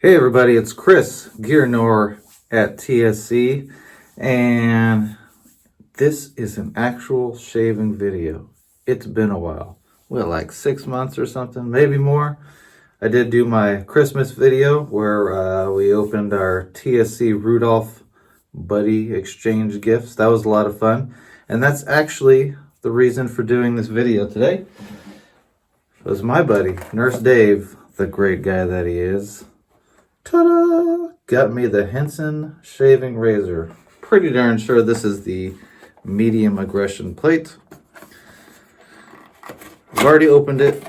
Hey everybody, it's Chris, GearNoir at TSC, and this is an actual shaving video. It's been a while. Well, like 6 months or something, maybe more. I did do my Christmas video where we opened our TSC Rudolph Buddy Exchange gifts. That was a lot of fun, and that's actually the reason for doing this video today. It was my buddy, Nurse Dave, the great guy that he is. Ta-da! Got me the Henson shaving razor. Pretty darn sure this is the medium aggression plate. I've already opened it.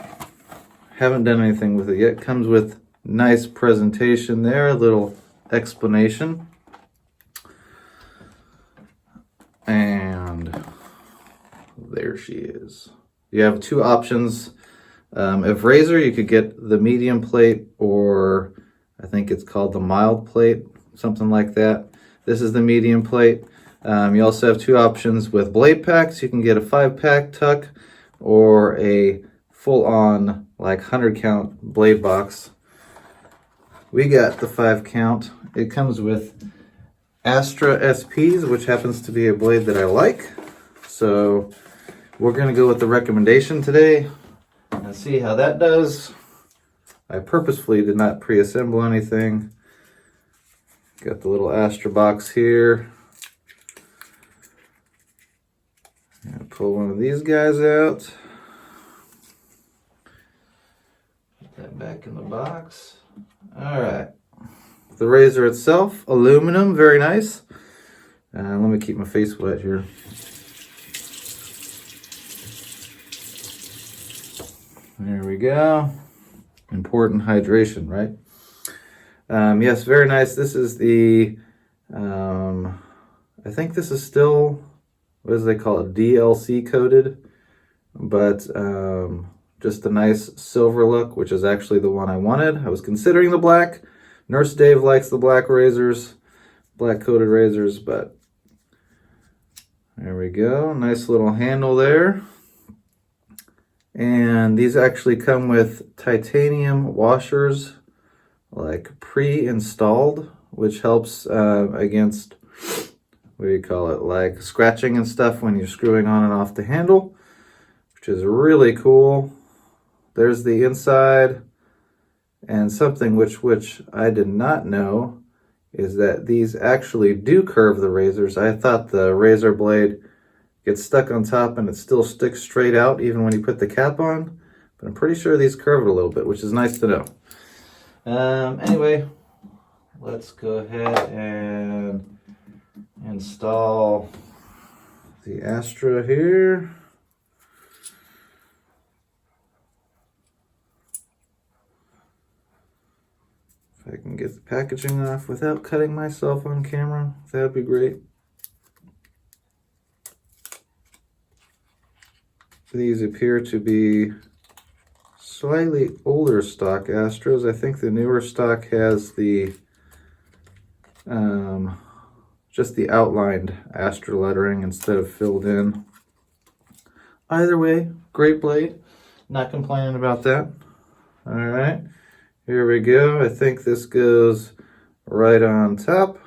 Haven't done anything with it yet. Comes with nice presentation there, a little explanation. And there she is. You have two options. If razor, you could get the medium plate, or I think it's called the mild plate, something like that. This is the medium plate. You also have two options with blade packs. You can get a 5-pack tuck or a full-on like 100 count blade box. We got the 5 count. It comes with Astra SPs, which happens to be a blade that I like. So we're gonna go with the recommendation today and see how that does. I purposefully did not pre-assemble anything. Got the little Astra box here. And pull one of these guys out. Put that back in the box. All right. The razor itself, aluminum, very nice. Let me keep my face wet here. There we go. Important hydration, right? Yes, very nice. This is the, I think this is still, what do they call it? DLC coated, but just a nice silver look, which is actually the one I wanted. I was considering the black. Nurse Dave likes the black razors, black coated razors, but there we go. Nice little handle there. And these actually come with titanium washers, like pre-installed, which helps against, what do you call it, like scratching and stuff when you're screwing on and off the handle, which is really cool. There's the inside, and something which I did not know is that these actually do curve the razors. I thought the razor blade gets stuck on top and it still sticks straight out even when you put the cap on, but I'm pretty sure these curve it a little bit, which is nice to know. Anyway, let's go ahead and install the Astra here. If I can get the packaging off without cutting myself on camera, that'd be great. These appear to be slightly older stock Astras. I think the newer stock has the just the outlined Astra lettering instead of filled in. Either way, great blade. Not complaining about that. All right, here we go. I think this goes right on top.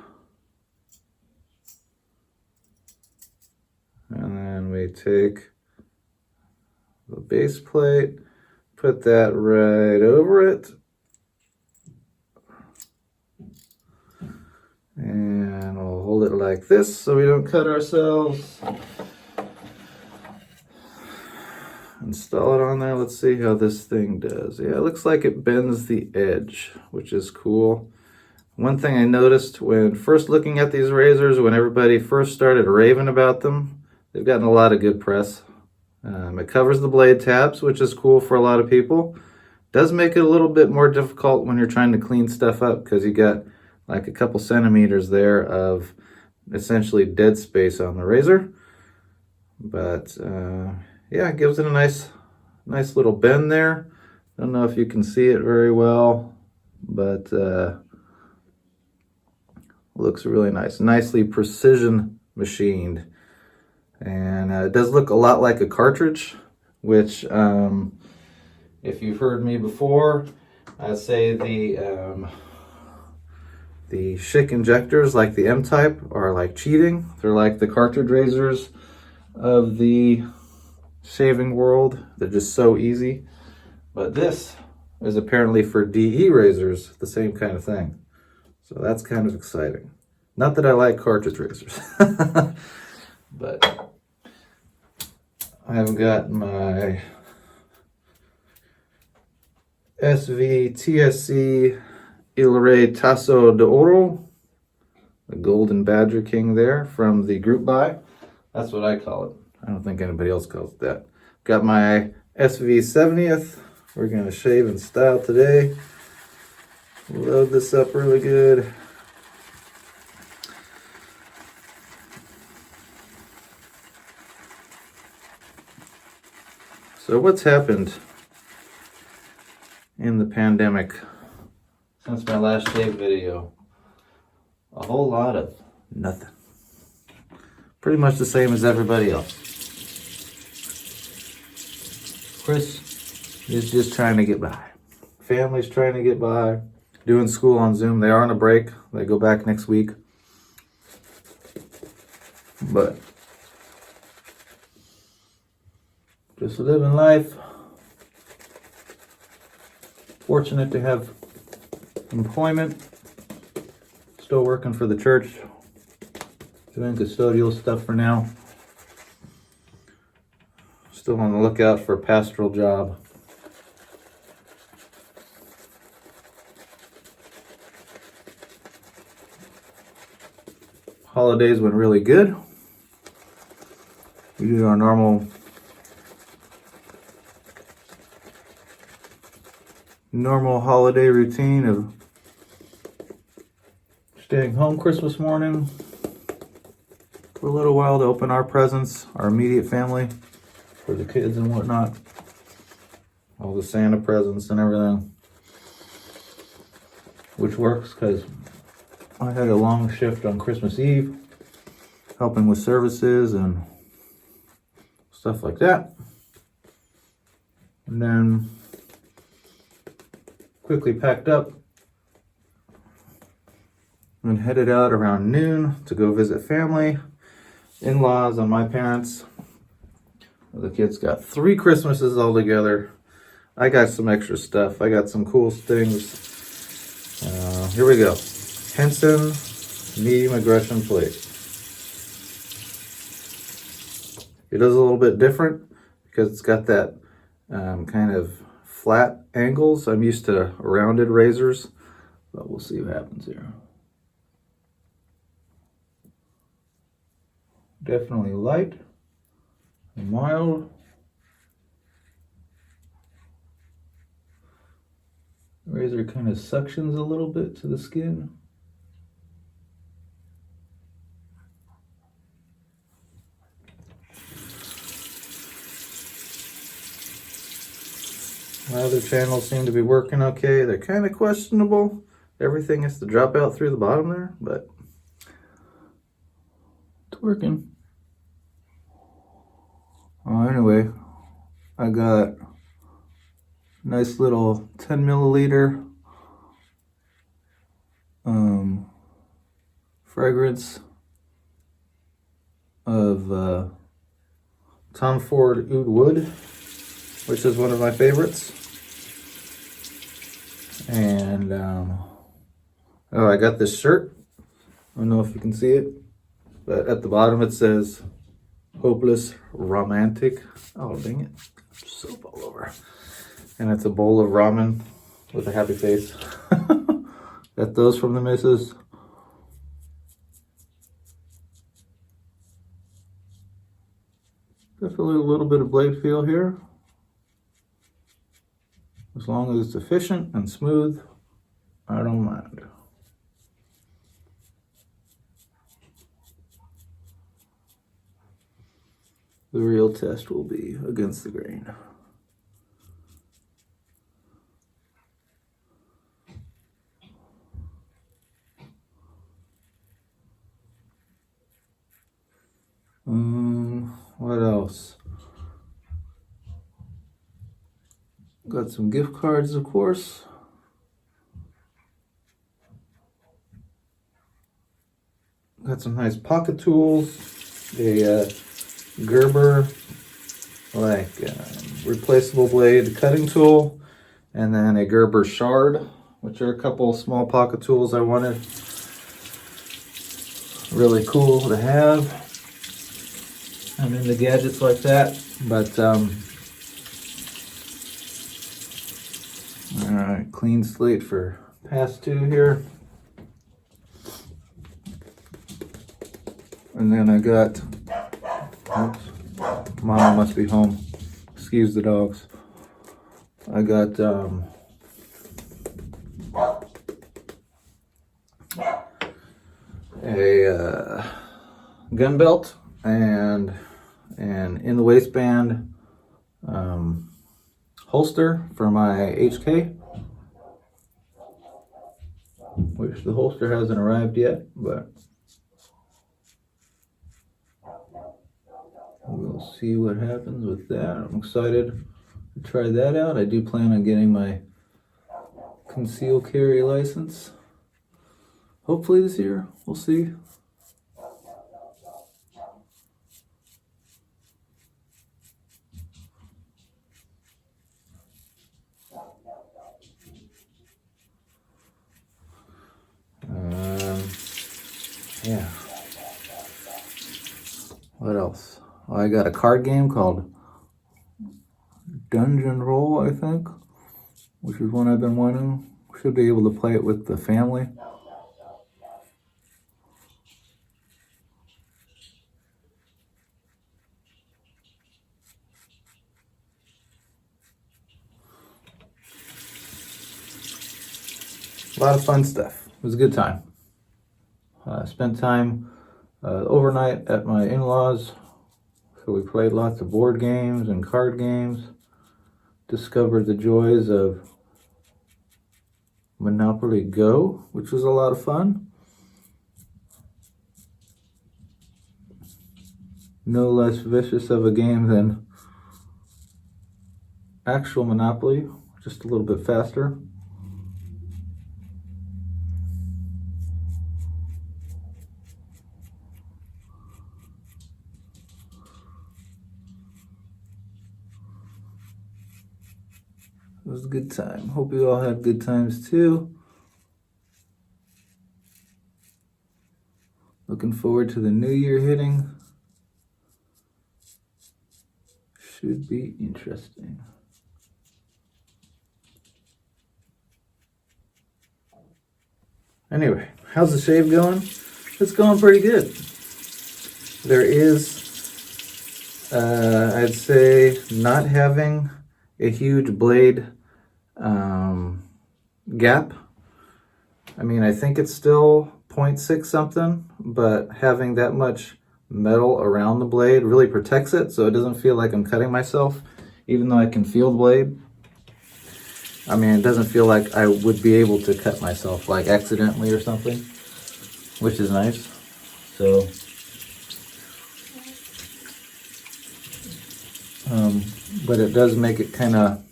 And then we take the base plate, put that right over it, and we'll hold it like this so we don't cut ourselves. Install it on there. Let's see how this thing does. Yeah, it looks like it bends the edge, which is cool. One thing I noticed when first looking at these razors, when everybody first started raving about them, they've gotten a lot of good press. It covers the blade tabs, which is cool for a lot of people. Does make it a little bit more difficult when you're trying to clean stuff up, because you got like a couple centimeters there of essentially dead space on the razor. But yeah, it gives it a nice little bend there. Don't know if you can see it very well, but looks really nice. Nicely precision machined. And it does look a lot like a cartridge, which if you've heard me before, I'd say the The Schick injectors, like the M-type, are like cheating. They're like the cartridge razors of the shaving world. They're just so easy. But this is apparently for DE razors, the same kind of thing. So that's kind of exciting. Not that I like cartridge razors, but I've got my TSC Il Re Tasso d'Oro, the Golden Badger King there from the group buy. That's what I call it. I don't think anybody else calls it that. Got my SV70th. We're going to shave in style today. Load this up really good. So what's happened in the pandemic since my last shave video? A whole lot of nothing. Pretty much the same as everybody else. Chris is just trying to get by. Family's trying to get by. Doing school on Zoom. They are on a break. They go back next week. But just living life. Fortunate to have employment. Still working for the church. Doing custodial stuff for now. Still on the lookout for a pastoral job. Holidays went really good. We did our normal holiday routine of staying home Christmas morning for a little while to open our presents, our immediate family, for the kids and whatnot. All the Santa presents and everything. Which works because I had a long shift on Christmas Eve, helping with services and stuff like that. And then quickly packed up and headed out around noon to go visit family, in-laws on my parents. The kids got 3 Christmases all together. I got some extra stuff. I got some cool things. Here we go. Henson Medium Aggression plate. It is a little bit different because it's got that kind of flat angles. I'm used to rounded razors, but we'll see what happens here. Definitely light and mild. The razor kind of suctions a little bit to the skin. My other channels seem to be working okay. They're kind of questionable. Everything has to drop out through the bottom there, but it's working. Anyway, I got a nice little 10 milliliter fragrance of Tom Ford Oud Wood, which is one of my favorites. And I got this shirt. I don't know if you can see it, but at the bottom it says "Hopeless Romantic." Oh dang it! Soap all over. And it's a bowl of ramen with a happy face. Got those from the missus. Definitely a little bit of blade feel here. As long as it's efficient and smooth, I don't mind. The real test will be against the grain. What else? Got some gift cards, of course. got some nice pocket tools, a Gerber replaceable blade cutting tool, and then a Gerber shard, which are a couple small pocket tools I wanted. Really cool to have. I'm into gadgets like that, but all right, clean slate for past two here. And then I got, oops, Mama must be home. Excuse the dogs. I got a gun belt and an in the waistband holster for my HK, which the holster hasn't arrived yet, but we'll see what happens with that. I'm excited to try that out. I do plan on getting my concealed carry license hopefully this year. We'll see. Yeah. What else? Well, I got a card game called Dungeon Roll, I think, which is one I've been wanting. Should be able to play it with the family. A lot of fun stuff. It was a good time. Spent time overnight at my in-laws, so we played lots of board games and card games. Discovered the joys of Monopoly Go, which was a lot of fun. No less vicious of a game than actual Monopoly, just a little bit faster. It was a good time. Hope you all had good times too. Looking forward to the new year hitting. Should be interesting. Anyway, how's the shave going? It's going pretty good. There is, I'd say, not having a huge blade gap. I mean, I think it's still 0.6 something, but having that much metal around the blade really protects it, so it doesn't feel like I'm cutting myself, even though I can feel the blade. I mean, it doesn't feel like I would be able to cut myself, like accidentally or something, which is nice. So, but it does make it kind of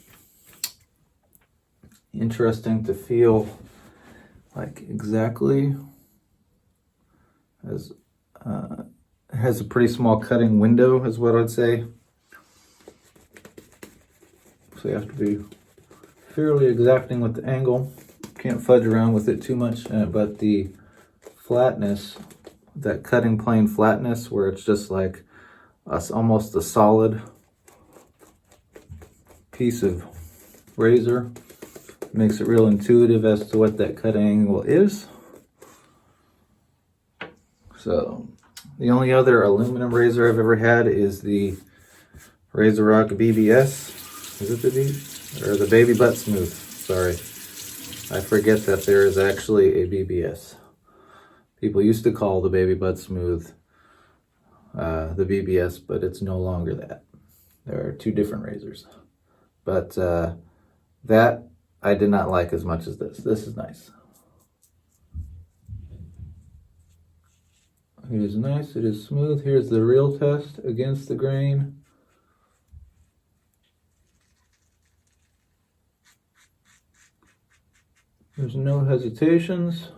interesting to feel like exactly as it has a pretty small cutting window, is what I'd say. So you have to be fairly exacting with the angle. Can't fudge around with it too much, but the flatness, that cutting plane flatness, where it's just like almost a solid piece of razor, makes it real intuitive as to what that cutting angle is. So the only other aluminum razor I've ever had is the RazoRock BBS. Is it the B? Or the Baby Butt Smooth? Sorry. I forget that there is actually a BBS. People used to call the Baby Butt Smooth the BBS, but it's no longer that. There are two different razors. But that I did not like as much as this. This is nice. It is nice, it is smooth. Here's the real test against the grain. There's no hesitations.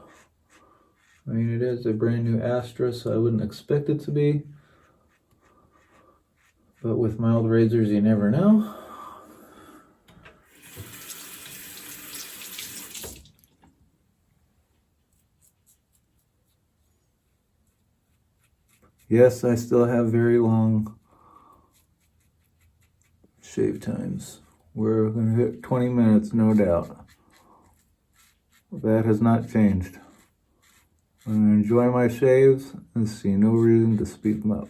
I mean, it is a brand new Astra, so I wouldn't expect it to be. But with mild razors, you never know. Yes, I still have very long shave times. We're going to hit 20 minutes, no doubt. That has not changed. I'm going to enjoy my shaves and see no reason to speed them up.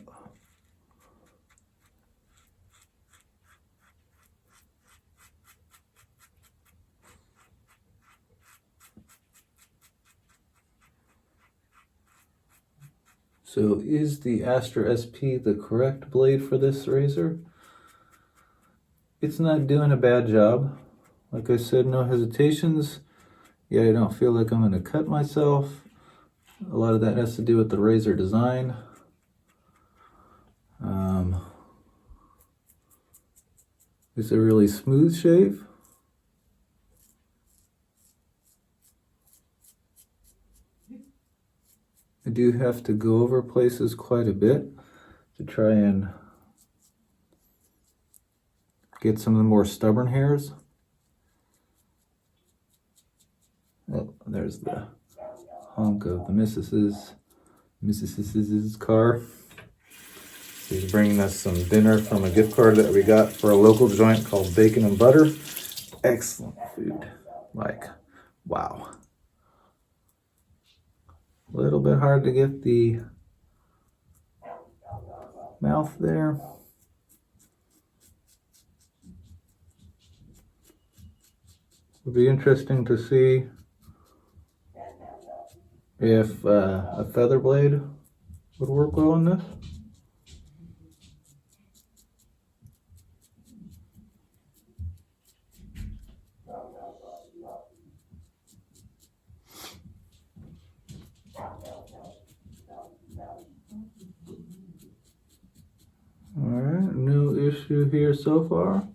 So is the Astra SP the correct blade for this razor? It's not doing a bad job. Like I said, no hesitations. Yet I don't feel like I'm going to cut myself. A lot of that has to do with the razor design. It's a really smooth shave. I do have to go over places quite a bit to try and get some of the more stubborn hairs. Oh, there's the honk of the Mrs.'s car. He's bringing us some dinner from a gift card that we got for a local joint called Bacon and Butter. Excellent food. Like, wow. A little bit hard to get the mouth there. It'll be interesting to see if a feather blade would work well on this. Alright, no issue here so far.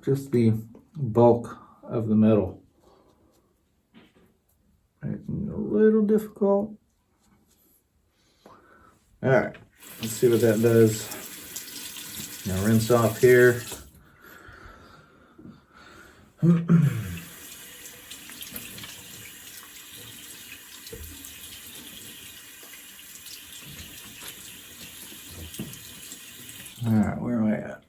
Just the bulk of the metal. Making it a little difficult. Alright, let's see what that does. Now rinse off here. Alright, where am I at?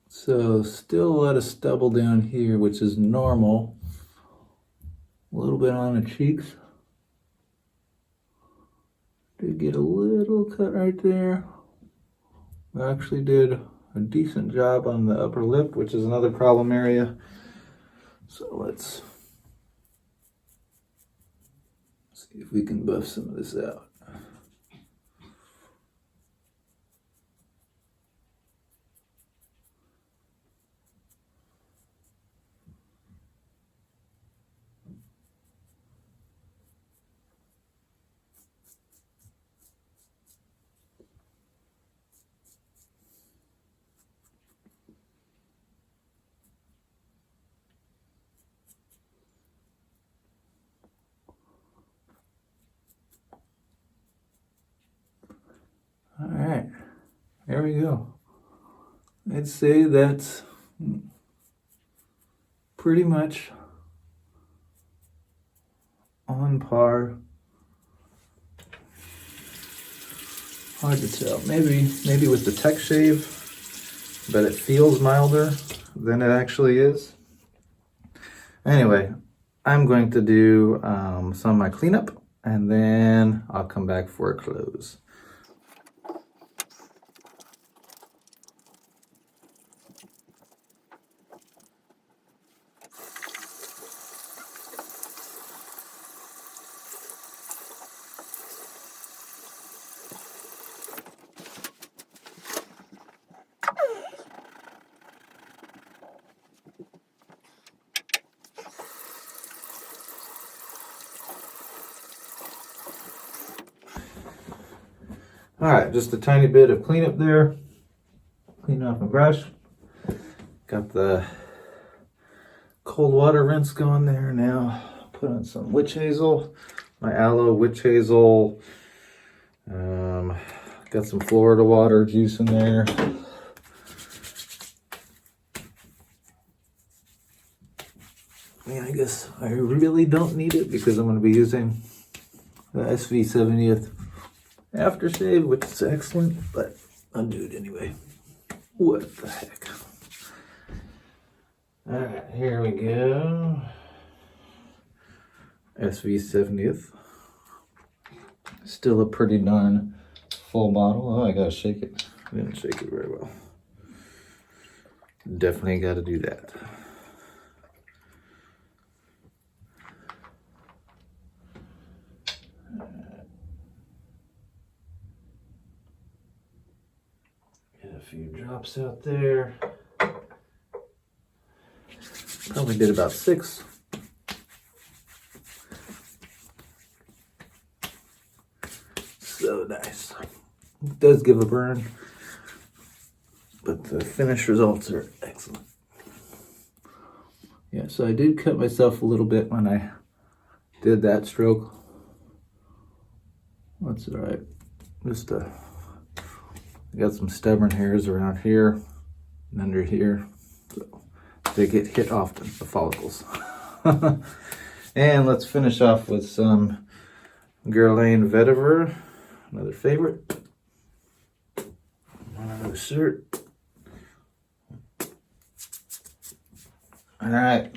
So still a lot of stubble down here, which is normal. A little bit on the cheeks. Did get a little cut right there. I actually did a decent job on the upper lip, which is another problem area. So let's see if we can buff some of this out. All right, there we go. I'd say that's pretty much on par. Hard to tell. Maybe with the tech shave, but it feels milder than it actually is. Anyway, I'm going to do some of my cleanup, and then I'll come back for a close. All right, just a tiny bit of cleanup there. Clean off my brush. Got the cold water rinse going there now. Put in some witch hazel, my aloe witch hazel. Got some Florida water juice in there. Yeah, I guess I really don't need it because I'm going to be using the SV 70th aftershave, which is excellent, but I'll do it anyway. What the heck? Alright, here we go. SV 70th. Still a pretty darn full bottle. Oh, I gotta shake it. I didn't shake it very well. Definitely gotta do that. Get a few drops out there. Probably did about 6. So nice. It does give a burn, but the finished results are excellent. Yeah, so I did cut myself a little bit when I did that stroke. That's all right. Just I got some stubborn hairs around here and under here. So they get hit often, the follicles. And let's finish off with some Guerlain Vetiver, another favorite. Another shirt. All right.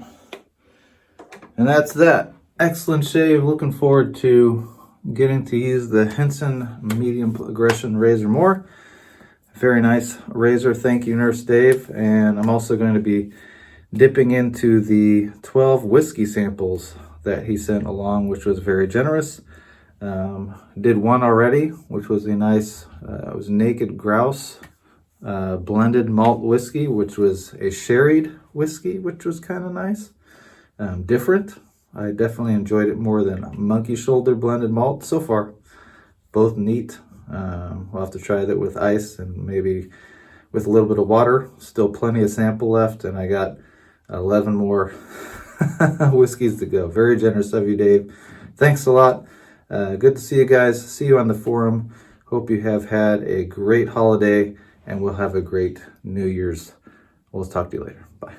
And that's that. Excellent shave. Looking forward to getting to use the Henson Medium Aggression razor more. Very nice razor. Thank you, Nurse Dave. And I'm also going to be dipping into the 12 whiskey samples that he sent along, which was very generous. Did one already, which was a nice, it was Naked Grouse blended malt whiskey, which was a sherried whiskey, which was kind of nice. Different. I definitely enjoyed it more than Monkey Shoulder blended malt so far. Both neat. We'll have to try that with ice and maybe with a little bit of water. Still plenty of sample left, and I got 11 more whiskeys to go. Very generous of you, Dave. Thanks a lot. Good to see you guys. See you on the forum. Hope you have had a great holiday, and we'll have a great New Year's. We'll talk to you later. Bye.